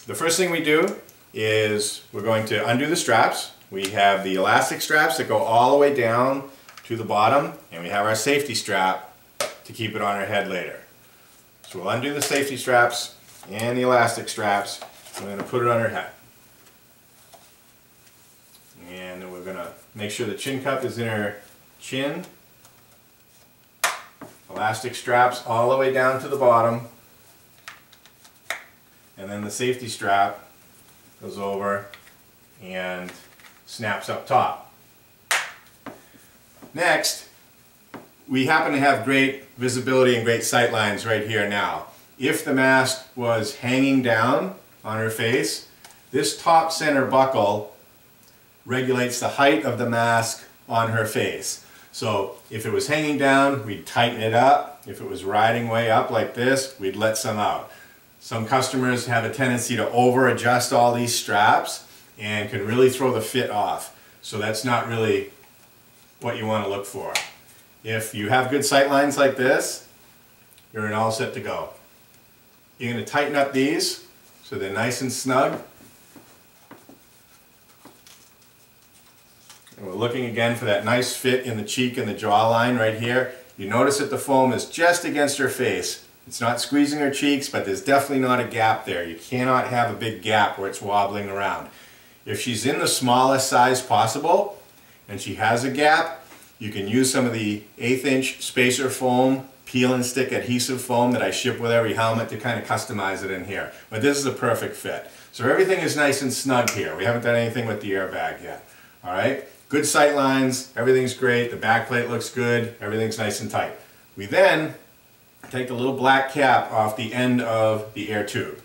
the first thing we do is we're going to undo the straps. We have the elastic straps that go all the way down to the bottom, and we have our safety strap to keep it on our head later. So we'll undo the safety straps and the elastic straps. We're going to put it on her head. And then we're going to make sure the chin cup is in her chin. Elastic straps all the way down to the bottom. And then the safety strap goes over and snaps up top. Next, we happen to have great visibility and great sight lines right here now. If the mask was hanging down on her face, this top center buckle regulates the height of the mask on her face. So if it was hanging down, we'd tighten it up. If it was riding way up like this, we'd let some out. Some customers have a tendency to over adjust all these straps and can really throw the fit off. So that's not really what you want to look for. If you have good sight lines like this, you're all set to go. You're going to tighten up these so they're nice and snug. And we're looking again for that nice fit in the cheek and the jawline right here. You notice that the foam is just against her face. It's not squeezing her cheeks, but there's definitely not a gap there. You cannot have a big gap where it's wobbling around. If she's in the smallest size possible and she has a gap, you can use some of the 1/8 inch spacer foam, peel and stick adhesive foam that I ship with every helmet to kind of customize it in here. But this is a perfect fit. So everything is nice and snug here. We haven't done anything with the airbag yet. All right? Good sight lines, everything's great, the back plate looks good, everything's nice and tight. We then take the little black cap off the end of the air tube.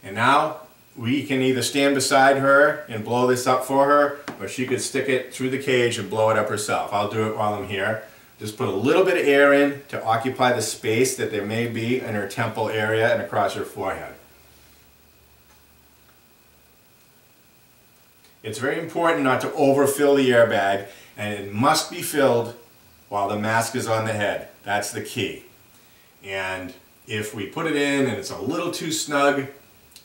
And now we can either stand beside her and blow this up for her, or she could stick it through the cage and blow it up herself. I'll do it while I'm here. Just put a little bit of air in to occupy the space that there may be in her temple area and across her forehead. It's very important not to overfill the airbag, and it must be filled while the mask is on the head. That's the key. And if we put it in and it's a little too snug,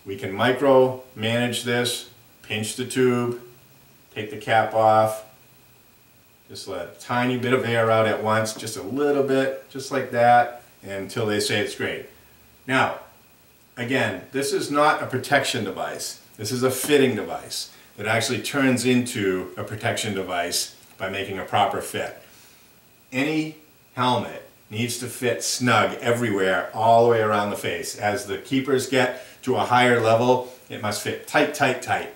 we can micro manage this, pinch the tube, take the cap off, just let a tiny bit of air out at once, just a little bit, just like that, until they say it's great. Now, again, this is not a protection device. This is a fitting device that actually turns into a protection device by making a proper fit. Any helmet needs to fit snug everywhere, all the way around the face. As the keepers get to a higher level, it must fit tight, tight, tight.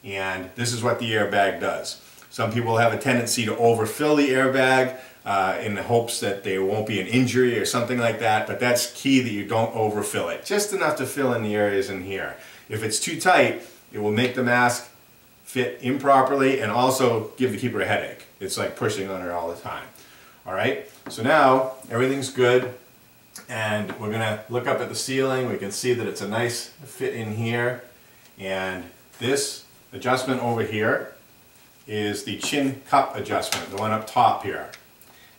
And this is what the airbag does. Some people have a tendency to overfill the airbag in the hopes that there won't be an injury or something like that, but that's key that you don't overfill it. Just enough to fill in the areas in here. If it's too tight, it will make the mask fit improperly and also give the keeper a headache. It's like pushing on her all the time. All right, so now everything's good, and we're going to look up at the ceiling. We can see that it's a nice fit in here, and this adjustment over here is the chin cup adjustment, the one up top here.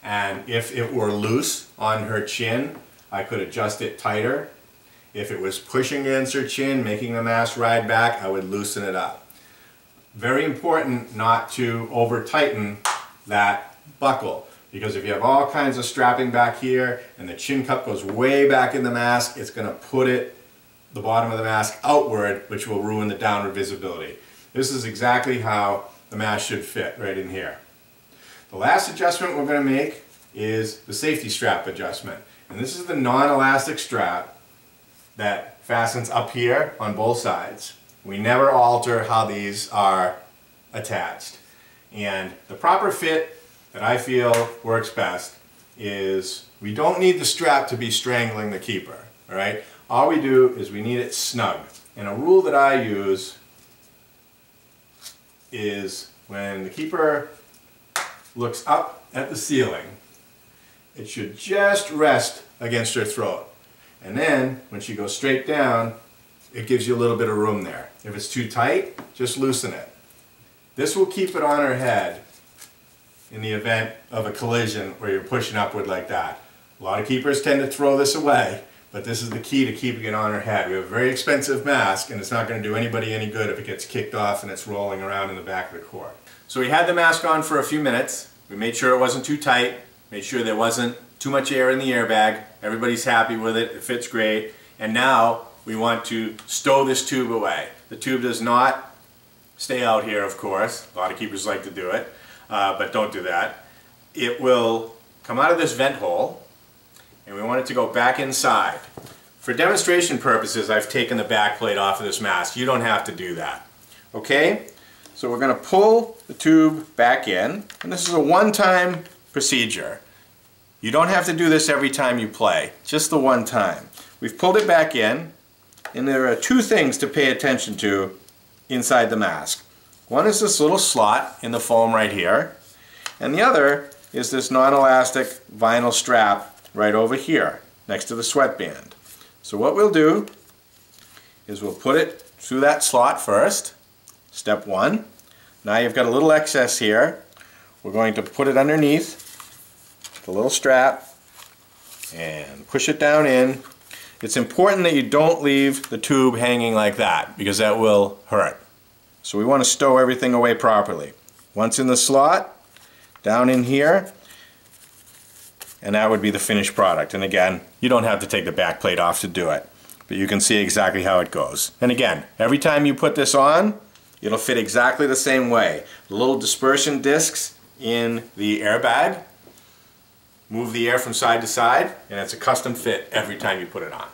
And if it were loose on her chin, I could adjust it tighter. If it was pushing against her chin, making the mask ride back, I would loosen it up. Very important not to over tighten that buckle, because if you have all kinds of strapping back here and the chin cup goes way back in the mask, it's going to put the bottom of the mask outward, which will ruin the downward visibility. This is exactly how the mask should fit right in here. The last adjustment we're going to make is the safety strap adjustment. And this is the non-elastic strap that fastens up here on both sides. We never alter how these are attached. And the proper fit that I feel works best is we don't need the strap to be strangling the keeper. All right? All we do is we need it snug. And a rule that I use is when the keeper looks up at the ceiling, it should just rest against her throat. And then when she goes straight down, it gives you a little bit of room there. If it's too tight, just loosen it. This will keep it on her head in the event of a collision where you're pushing upward like that. A lot of keepers tend to throw this away, but this is the key to keeping it on her head. We have a very expensive mask, and it's not going to do anybody any good if it gets kicked off and it's rolling around in the back of the court. So we had the mask on for a few minutes. We made sure it wasn't too tight, made sure there wasn't too much air in the airbag. Everybody's happy with it, it fits great. And now we want to stow this tube away. The tube does not stay out here, of course. A lot of keepers like to do it, but don't do that. It will come out of this vent hole, and we want it to go back inside. For demonstration purposes, I've taken the back plate off of this mask. You don't have to do that. Okay? So we're going to pull the tube back in, and this is a one-time procedure. You don't have to do this every time you play, just the one time. We've pulled it back in, and there are two things to pay attention to inside the mask. One is this little slot in the foam right here, and the other is this non-elastic vinyl strap right over here next to the sweatband. So what we'll do is we'll put it through that slot first, step one. Now you've got a little excess here. We're going to put it underneath the little strap and push it down in. It's important that you don't leave the tube hanging like that because that will hurt. So we want to stow everything away properly. Once in the slot, down in here, and that would be the finished product. And again, you don't have to take the back plate off to do it, but you can see exactly how it goes. And again, every time you put this on, it'll fit exactly the same way. The little dispersion discs in the airbag move the air from side to side, and it's a custom fit every time you put it on.